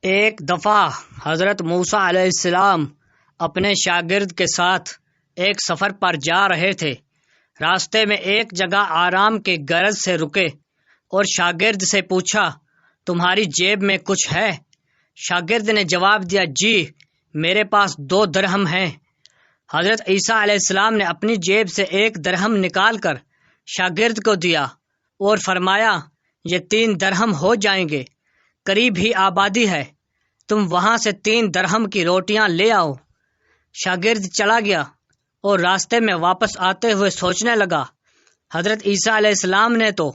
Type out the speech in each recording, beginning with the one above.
ایک دفعہ حضرت موسیٰ علیہ السلام اپنے شاگرد کے ساتھ ایک سفر پر جا رہے تھے۔ راستے میں ایک جگہ آرام کے غرض سے رکے اور شاگرد سے پوچھا، تمہاری جیب میں کچھ ہے؟ شاگرد نے جواب دیا، جی میرے پاس 2 درہم ہیں۔ حضرت عیسیٰ علیہ السلام نے اپنی جیب سے 1 درہم نکال کر شاگرد کو دیا اور فرمایا، یہ 3 درہم ہو جائیں گے، قریب ہی آبادی ہے، تم وہاں سے 3 درہم کی روٹیاں لے آؤ۔ شاگرد چلا گیا اور راستے میں واپس آتے ہوئے سوچنے لگا، حضرت عیسیٰ علیہ السلام نے تو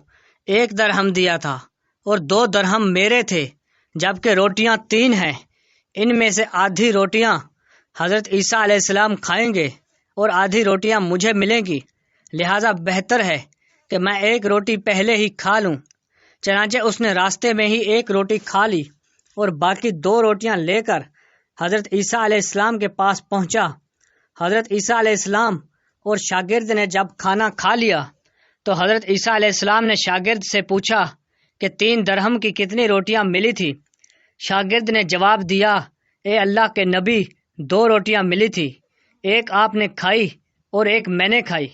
1 درہم دیا تھا اور 2 درہم میرے تھے، جبکہ روٹیاں 3 ہیں، ان میں سے آدھی روٹیاں حضرت عیسیٰ علیہ السلام کھائیں گے اور آدھی روٹیاں مجھے ملیں گی، لہٰذا بہتر ہے کہ میں 1 روٹی پہلے ہی کھا لوں۔ چنانچہ اس نے راستے میں ہی 1 روٹی کھا لی اور باقی 2 روٹیاں لے کر حضرت عیسیٰ علیہ السلام کے پاس پہنچا۔ حضرت عیسیٰ علیہ السلام اور شاگرد نے جب کھانا کھا لیا تو حضرت عیسیٰ علیہ السلام نے شاگرد سے پوچھا کہ 3 درہم کی کتنی روٹیاں ملی تھی؟ شاگرد نے جواب دیا، اے اللہ کے نبی، 2 روٹیاں ملی تھی، 1 آپ نے کھائی اور 1 میں نے کھائی۔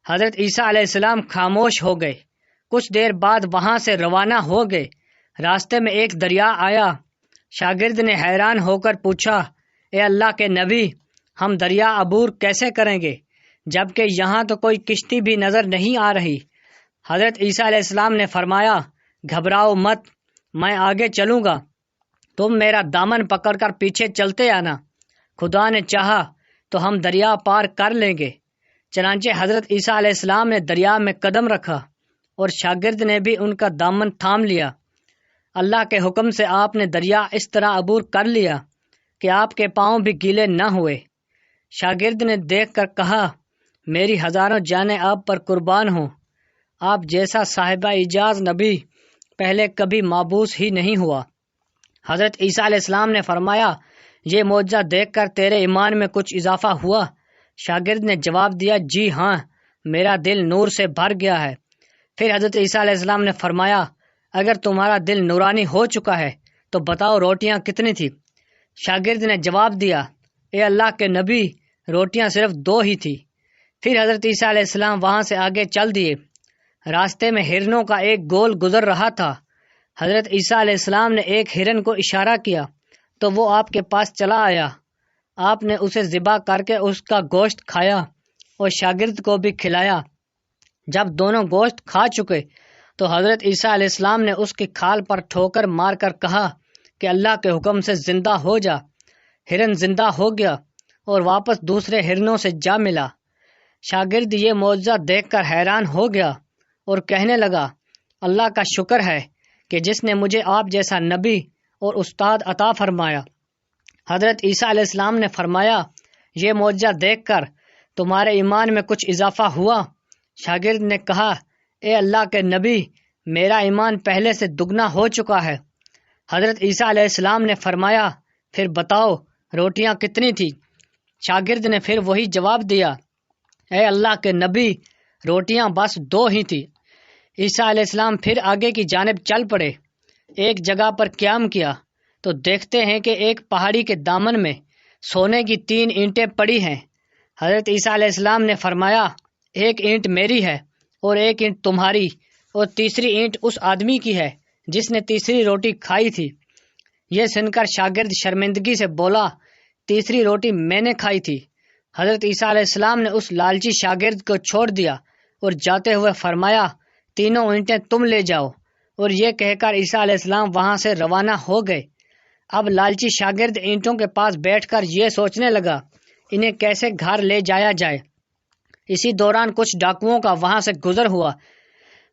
حضرت عیسیٰ علیہ السلام خاموش ہو گئے۔ کچھ دیر بعد وہاں سے روانہ ہو گئے۔ راستے میں ایک دریا آیا۔ شاگرد نے حیران ہو کر پوچھا، اے اللہ کے نبی، ہم دریا عبور کیسے کریں گے جبکہ یہاں تو کوئی کشتی بھی نظر نہیں آ رہی؟ حضرت عیسیٰ علیہ السلام نے فرمایا، گھبراؤ مت، میں آگے چلوں گا، تم میرا دامن پکڑ کر پیچھے چلتے آنا، خدا نے چاہا تو ہم دریا پار کر لیں گے۔ چنانچہ حضرت عیسیٰ علیہ السلام نے دریا میں قدم رکھا اور شاگرد نے بھی ان کا دامن تھام لیا۔ اللہ کے حکم سے آپ نے دریا اس طرح عبور کر لیا کہ آپ کے پاؤں بھی گیلے نہ ہوئے۔ شاگرد نے دیکھ کر کہا، میری ہزاروں جانیں آپ پر قربان ہوں، آپ جیسا صاحب اعجاز نبی پہلے کبھی مابعوث ہی نہیں ہوا۔ حضرت عیسیٰ علیہ السلام نے فرمایا، یہ معجزہ دیکھ کر تیرے ایمان میں کچھ اضافہ ہوا؟ شاگرد نے جواب دیا، جی ہاں، میرا دل نور سے بھر گیا ہے۔ پھر حضرت عیسیٰ علیہ السلام نے فرمایا، اگر تمہارا دل نورانی ہو چکا ہے تو بتاؤ روٹیاں کتنی تھی؟ شاگرد نے جواب دیا، اے اللہ کے نبی، روٹیاں صرف 2 ہی تھی۔ پھر حضرت عیسیٰ علیہ السلام وہاں سے آگے چل دیے۔ راستے میں ہرنوں کا ایک گول گزر رہا تھا۔ حضرت عیسیٰ علیہ السلام نے ایک ہرن کو اشارہ کیا تو وہ آپ کے پاس چلا آیا۔ آپ نے اسے ذبح کر کے اس کا گوشت کھایا اور شاگرد کو بھی کھلایا۔ جب دونوں گوشت کھا چکے تو حضرت عیسیٰ علیہ السلام نے اس کی کھال پر ٹھوکر مار کر کہا کہ اللہ کے حکم سے زندہ ہو جا۔ ہرن زندہ ہو گیا اور واپس دوسرے ہرنوں سے جا ملا۔ شاگرد یہ معجزہ دیکھ کر حیران ہو گیا اور کہنے لگا، اللہ کا شکر ہے کہ جس نے مجھے آپ جیسا نبی اور استاد عطا فرمایا۔ حضرت عیسیٰ علیہ السلام نے فرمایا، یہ معجزہ دیکھ کر تمہارے ایمان میں کچھ اضافہ ہوا؟ شاگرد نے کہا، اے اللہ کے نبی، میرا ایمان پہلے سے دگنا ہو چکا ہے۔ حضرت عیسیٰ علیہ السلام نے فرمایا، پھر بتاؤ روٹیاں کتنی تھی؟ شاگرد نے پھر وہی جواب دیا، اے اللہ کے نبی، روٹیاں بس 2 ہی تھی۔ عیسیٰ علیہ السلام پھر آگے کی جانب چل پڑے۔ ایک جگہ پر قیام کیا تو دیکھتے ہیں کہ ایک پہاڑی کے دامن میں سونے کی 3 اینٹیں پڑی ہیں۔ حضرت عیسیٰ علیہ السلام نے فرمایا، 1 اینٹ میری ہے اور 1 اینٹ تمہاری، اور تیسری اینٹ اس آدمی کی ہے جس نے تیسری روٹی کھائی تھی۔ یہ سن کر شاگرد شرمندگی سے بولا، تیسری روٹی میں نے کھائی تھی۔ حضرت عیسیٰ علیہ السلام نے اس لالچی شاگرد کو چھوڑ دیا اور جاتے ہوئے فرمایا، 3 اینٹیں تم لے جاؤ، اور یہ کہہ کر عیسیٰ علیہ السلام وہاں سے روانہ ہو گئے۔ اب لالچی شاگرد اینٹوں کے پاس بیٹھ کر یہ سوچنے لگا، انہیں کیسے گھر لے جایا جائے۔ اسی دوران کچھ ڈاکوؤں کا وہاں سے گزر ہوا۔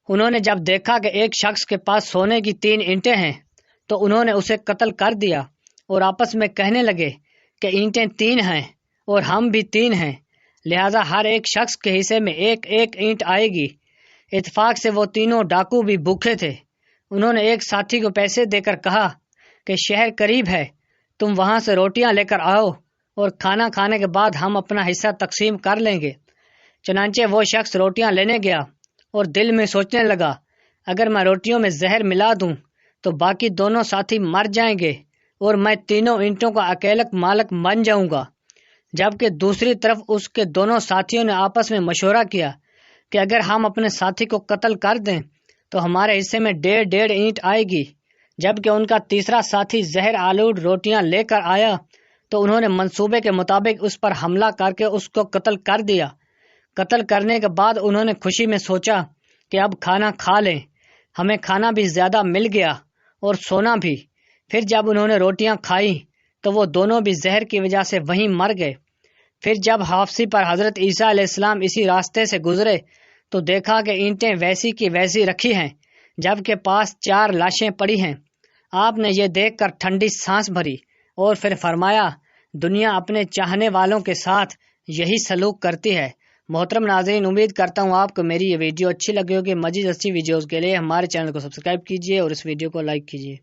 انہوں نے جب دیکھا کہ ایک شخص کے پاس سونے کی 3 اینٹیں ہیں تو انہوں نے اسے قتل کر دیا اور آپس میں کہنے لگے کہ اینٹیں 3 ہیں اور ہم بھی 3 ہیں، لہذا ہر ایک شخص کے حصے میں 1 اینٹ آئے گی۔ اتفاق سے وہ تینوں ڈاکو بھی بھوکے تھے۔ انہوں نے ایک ساتھی کو پیسے دے کر کہا کہ شہر قریب ہے، تم وہاں سے روٹیاں لے کر آؤ اور کھانا کھانے کے بعد ہم اپنا حصہ تقسیم کر لیں گے۔ چنانچہ وہ شخص روٹیاں لینے گیا اور دل میں سوچنے لگا، اگر میں روٹیوں میں زہر ملا دوں تو باقی دونوں ساتھی مر جائیں گے اور میں تینوں اینٹوں کا اکیلک مالک بن جاؤں گا۔ جبکہ دوسری طرف اس کے دونوں ساتھیوں نے آپس میں مشورہ کیا کہ اگر ہم اپنے ساتھی کو قتل کر دیں تو ہمارے حصے میں 1.5 اینٹ آئے گی۔ جبکہ ان کا تیسرا ساتھی زہر آلود روٹیاں لے کر آیا تو انہوں نے منصوبے کے مطابق اس پر حملہ کر کے اس کو قتل کر دیا۔ قتل کرنے کے بعد انہوں نے خوشی میں سوچا کہ اب کھانا کھا لیں، ہمیں کھانا بھی زیادہ مل گیا اور سونا بھی۔ پھر جب انہوں نے روٹیاں کھائیں تو وہ دونوں بھی زہر کی وجہ سے وہیں مر گئے۔ پھر جب واپسی پر حضرت عیسیٰ علیہ السلام اسی راستے سے گزرے تو دیکھا کہ اینٹیں ویسی کی ویسی رکھی ہیں، جبکہ پاس 4 لاشیں پڑی ہیں۔ آپ نے یہ دیکھ کر ٹھنڈی سانس بھری اور پھر فرمایا، دنیا اپنے چاہنے والوں کے ساتھ یہی سلوک کرتی ہے۔ محترم ناظرین، امید کرتا ہوں آپ کو میری یہ ویڈیو اچھی لگی ہوگی۔ مزید اچھی ویڈیوز کے لیے ہمارے چینل کو سبسکرائب کیجیے اور اس ویڈیو کو لائک کیجیے۔